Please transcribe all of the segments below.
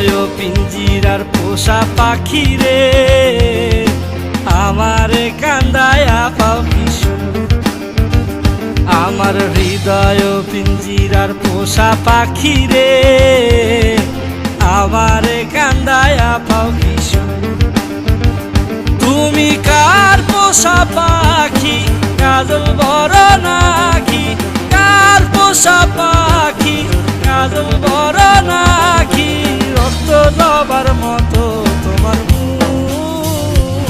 হৃদয় পিঞ্জিরার পোষা পাখি রে, আমারে কান্দায়া পাও কিশোর। আমার হৃদয় পিঞ্জিরার পোষা পাখি রে, আমারে কান্দায়া পাও কিশোর। তুমি কার পোষা পাখি, কাজল বড় নাকি? কার পোষা পাখি, কাজল বড় নাকি? রক্ত জবার মতো তোমার মুখ,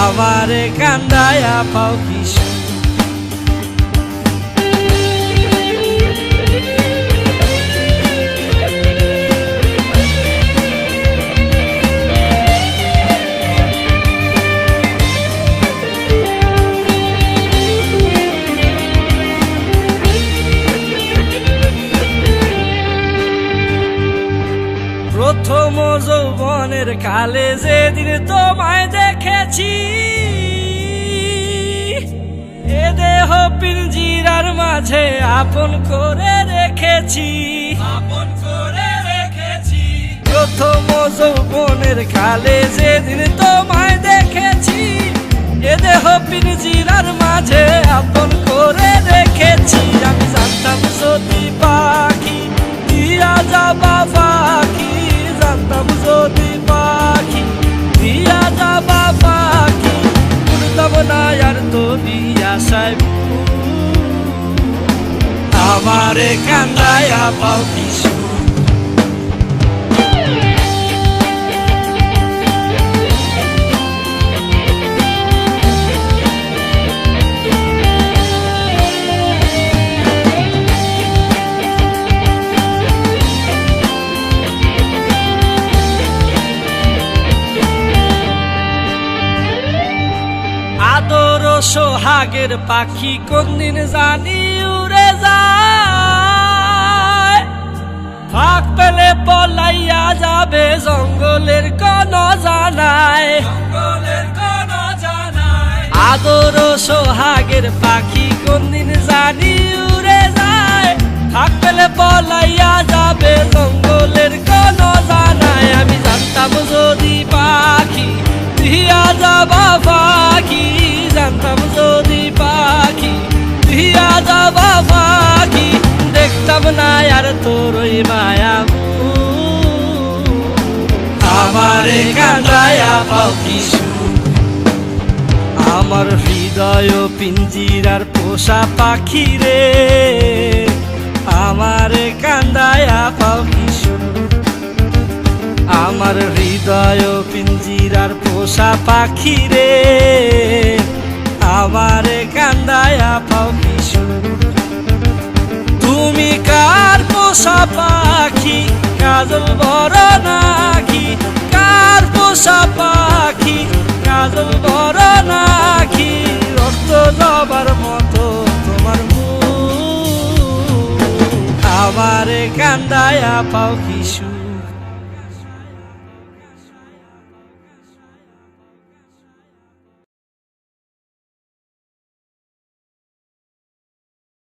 আমারে কান্দায়া পাও কিশোর। প্রথম যৌবনের কালে যেদিন তোমায় দেখেছি, এ দেহ পিঞ্জিরার মাঝে আপন করে রেখেছি, আপন করে রেখেছি। প্রথম যৌবনের কালে যেদিন তোমায় দেখেছি, এ দেহ পিঞ্জিরার মাঝে আপন করে রেখেছি। আমি জানতাম যদি পাখি দিয়া যাবা পাখি, জানতাম যদি পাখি দিয়া যাবা পাখি, উড়তাম না আর তোরি আশায়। আমারে কান্দায়া পাও কিশোর। আদর সোহাগের পাখি কোনদিন জানি উড়ে যায়, ফাঁক পেলে পলাইয়া যাবে জঙ্গলের কোন জানায়, জঙ্গলের কোন জানায়। আদর সোহাগের পাখি কোনদিন জানি উড়ে যায়, ফাঁক পেলে পলাইয়া যাবে জঙ্গলের কোন জানায়। আমি জানতাম যদি পাখি দিয়া যাবা পাখি, জানতাম যদি পাখি দিয়া যাবা পাখি, দেখতাম না আর তোর ওই মায়া মুখ, আমারে কান্দায়া পাও কিশোর। আমার হৃদয় পিঞ্জিরার পোষা পাখি রে, আমারে কান্দায়া পাও কিশোর। আমার হৃদয় পিঞ্জিরার পোষা পাখি রে, আমারে কান্দায়া পাও কিশোর। তুমি কার পোষা পাখি, কাজল বড় নাকি? কার পোষা পাখি, কাজল বড় নাকি? রক্ত জবার মতো তোমার মুখ, আমারে কান্দায়া পাও কিশোর।